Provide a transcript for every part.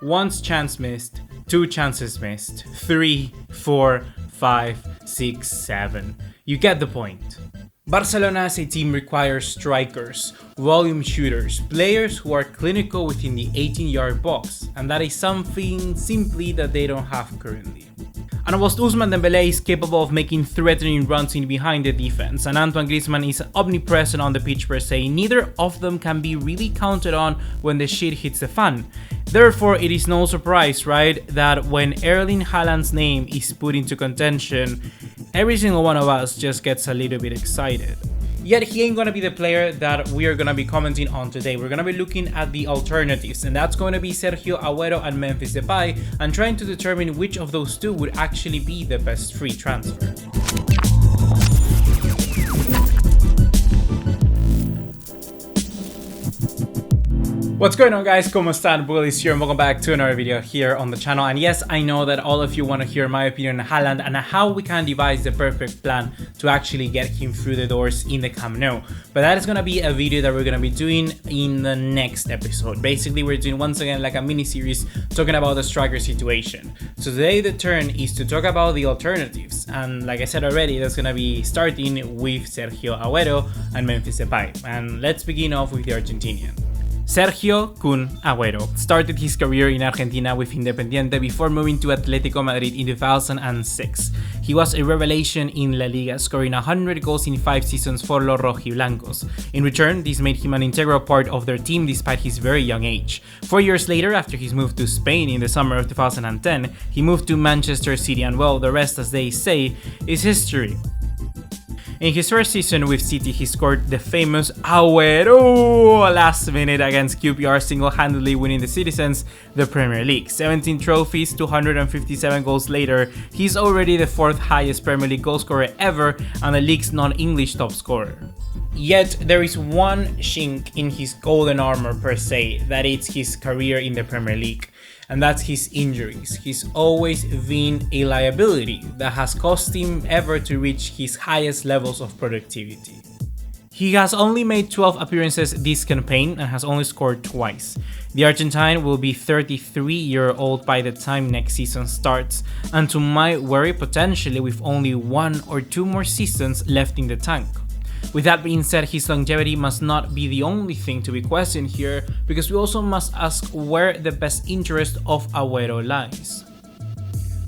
Once chance missed, 2 chances missed, 3, 4, 5, 6, 7. You get the point. Barcelona as a team requires strikers, volume shooters, players who are clinical within the 18-yard box, and that is something simply that they don't have currently. And whilst Ousmane Dembélé is capable of making threatening runs in behind the defense, and Antoine Griezmann is omnipresent on the pitch per se, neither of them can be really counted on when the shit hits the fan. Therefore, it is no surprise, right, that when Erling Haaland's name is put into contention, every single one of us just gets a little bit excited. Yet he ain't gonna be the player that we are gonna be commenting on today. We're gonna be looking at the alternatives, and that's going to be Sergio Agüero and Memphis Depay, and trying to determine which of those two would actually be the best free transfer. What's going on, guys? ¿Cómo están? BugaLuis here, and welcome back to another video here on the channel. And yes, I know that all of you want to hear my opinion on Haaland and how we can devise the perfect plan to actually get him through the doors in the Camp Nou. But that is going to be a video that we're going to be doing in the next episode. Basically, we're doing once again like a mini-series talking about the striker situation. So today the turn is to talk about the alternatives. And like I said already, that's going to be starting with Sergio Agüero and Memphis Depay. And let's begin off with the Argentinian. Sergio Kun Agüero started his career in Argentina with Independiente before moving to Atletico Madrid in 2006. He was a revelation in La Liga, scoring 100 goals in 5 seasons for Los Rojiblancos. In return, this made him an integral part of their team despite his very young age. 4 years later, after his move to Spain in the summer of 2010, he moved to Manchester City, and well, the rest, as they say, is history. In his first season with City, he scored the famous Aguero last minute against QPR, single-handedly winning the citizens the Premier League. 17 trophies, 257 goals later, he's already the 4th highest Premier League goalscorer ever and the league's non-English top scorer. Yet there is one chink in his golden armor per se, that it's his career in the Premier League. And that's his injuries. He's always been a liability that has cost him ever to reach his highest levels of productivity. He has only made 12 appearances this campaign and has only scored twice. The Argentine will be 33-year-old by the time next season starts, and to my worry, potentially with only 1 or 2 more seasons left in the tank. With that being said, his longevity must not be the only thing to be questioned here, because we also must ask where the best interest of Agüero lies.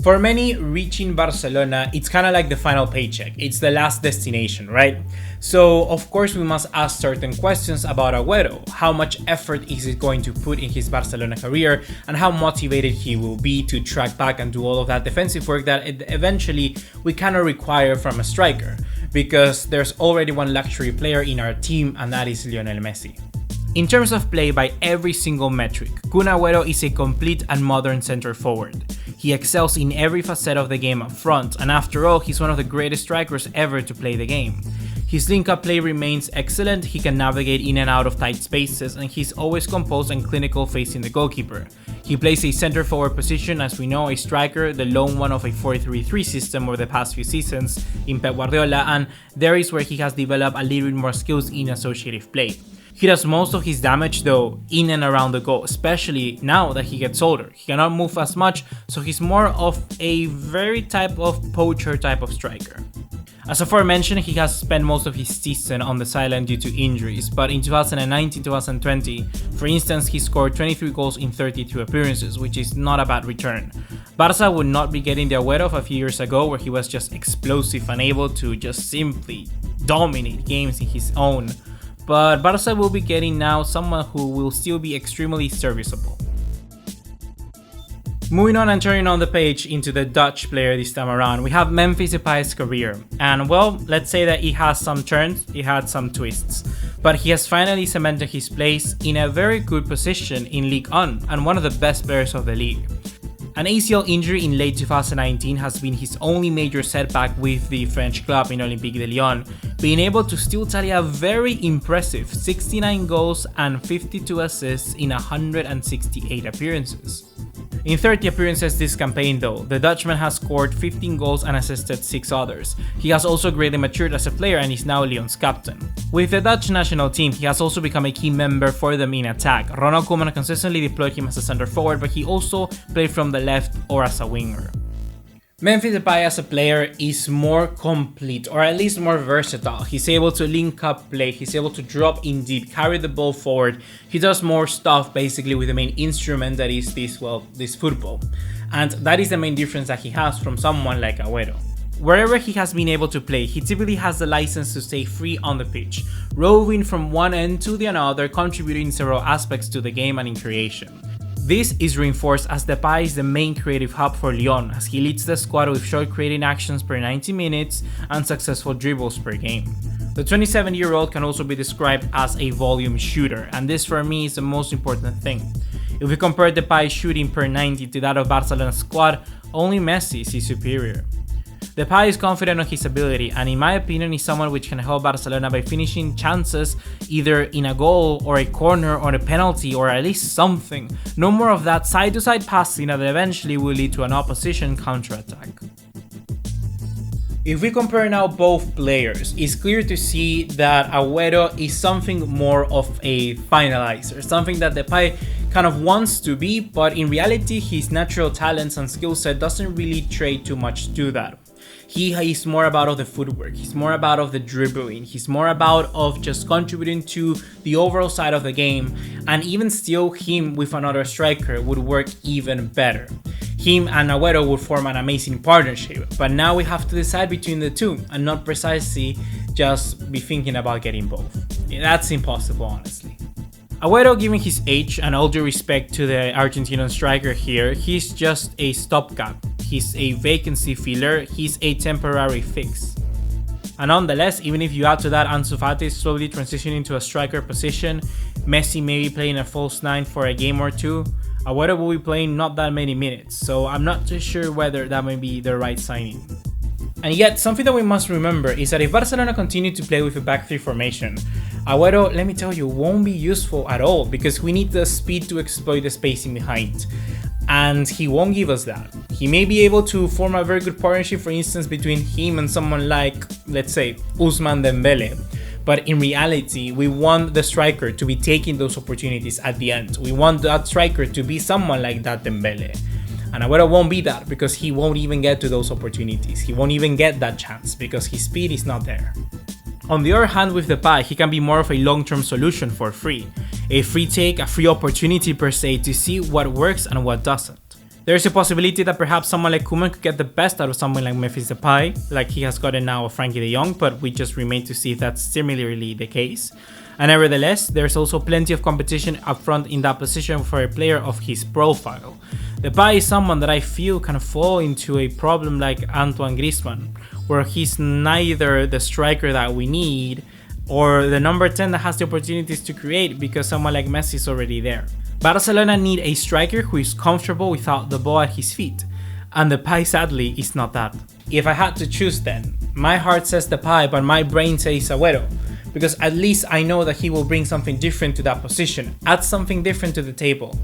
For many, reaching Barcelona, it's kind of like the final paycheck. It's the last destination, right? So, of course, we must ask certain questions about Agüero. How much effort is it going to put in his Barcelona career, and how motivated he will be to track back and do all of that defensive work that eventually we cannot require from a striker, because there's already one luxury player in our team, and that is Lionel Messi. In terms of play by every single metric, Kun Agüero is a complete and modern center forward. He excels in every facet of the game up front, and after all, he's one of the greatest strikers ever to play the game. His link-up play remains excellent, he can navigate in and out of tight spaces, and he's always composed and clinical facing the goalkeeper. He plays a center forward position, as we know, a striker, the lone one of a 4-3-3 system over the past few seasons in Pep Guardiola, and there is where he has developed a little bit more skills in associative play. He does most of his damage though in and around the goal, especially now that he gets older. He cannot move as much, so he's more of a very type of poacher type of striker. As aforementioned, he has spent most of his season on the sideline due to injuries, but in 2019-2020, for instance, he scored 23 goals in 32 appearances, which is not a bad return. Barca would not be getting the Agüero of a few years ago, where he was just explosive and able to just simply dominate games in his own. But Barca will be getting now someone who will still be extremely serviceable. Moving on and turning on the page into the Dutch player this time around, we have Memphis Depay's career. And well, let's say that he has some turns, he had some twists, but he has finally cemented his place in a very good position in Ligue 1 and one of the best players of the league. An ACL injury in late 2019 has been his only major setback with the French club in Olympique de Lyon, being able to still tally a very impressive 69 goals and 52 assists in 168 appearances. In 30 appearances this campaign though, the Dutchman has scored 15 goals and assisted 6 others. He has also greatly matured as a player and is now Lyon's captain. With the Dutch national team, he has also become a key member for them in attack. Ronald Koeman consistently deployed him as a center forward, but he also played from the left or as a winger. Memphis Depay as a player is more complete, or at least more versatile. He's able to link up play, he's able to drop in deep, carry the ball forward. He does more stuff basically with the main instrument that is this football. And that is the main difference that he has from someone like Aguero. Wherever he has been able to play, he typically has the license to stay free on the pitch, roving from one end to the another, contributing in several aspects to the game and in creation. This is reinforced as Depay is the main creative hub for Lyon, as he leads the squad with short creating actions per 90 minutes and successful dribbles per game. The 27-year-old can also be described as a volume shooter, and this for me is the most important thing. If we compare Depay's shooting per 90 to that of Barcelona's squad, only Messi is superior. Depay is confident on his ability, and in my opinion is someone which can help Barcelona by finishing chances either in a goal or a corner or a penalty or at least something. No more of that side-to-side passing that eventually will lead to an opposition counter-attack. If we compare now both players, it's clear to see that Agüero is something more of a finalizer, something that Depay kind of wants to be, but in reality his natural talents and skill set doesn't really trade too much to that. He is more about of the footwork, he's more about of the dribbling, he's more about of just contributing to the overall side of the game, and even still him with another striker would work even better. Him and Aguero would form an amazing partnership, but now we have to decide between the two and not precisely just be thinking about getting both. That's impossible, honestly. Aguero, given his age and all due respect to the Argentinian striker here, he's just a stopgap. He's a vacancy filler, he's a temporary fix. And nonetheless, even if you add to that Ansu Fati slowly transitioning to a striker position, Messi may be playing a false 9 for a game or two, Aguero will be playing not that many minutes, so I'm not too sure whether that may be the right signing. And yet, something that we must remember is that if Barcelona continue to play with a back 3 formation, Aguero, let me tell you, won't be useful at all because we need the speed to exploit the spacing behind. And he won't give us that. He may be able to form a very good partnership, for instance, between him and someone like, let's say, Ousmane Dembele. But in reality, we want the striker to be taking those opportunities at the end. We want that striker to be someone like that Dembele. And Aguero won't be that because he won't even get to those opportunities. He won't even get that chance because his speed is not there. On the other hand, with Depay, he can be more of a long-term solution for free. A free take, a free opportunity per se to see what works and what doesn't. There's a possibility that perhaps someone like Koeman could get the best out of someone like Memphis Depay, like he has gotten now of Frankie de Jong, but we just remain to see if that's similarly the case. And nevertheless, there's also plenty of competition up front in that position for a player of his profile. Depay is someone that I feel can fall into a problem like Antoine Griezmann, where he's neither the striker that we need or the number 10 that has the opportunities to create because someone like Messi is already there. Barcelona need a striker who is comfortable without the ball at his feet, and Depay sadly is not that. If I had to choose then, my heart says Depay but my brain says Aguero, because at least I know that he will bring something different to that position, add something different to the table.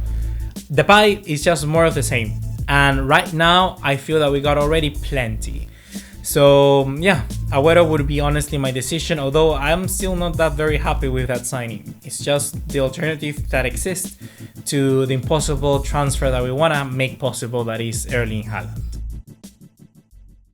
Depay is just more of the same, and right now I feel that we got already plenty. So yeah, Aguero would be honestly my decision, although I'm still not that very happy with that signing. It's just the alternative that exists to the impossible transfer that we want to make possible, that is Erling Haaland.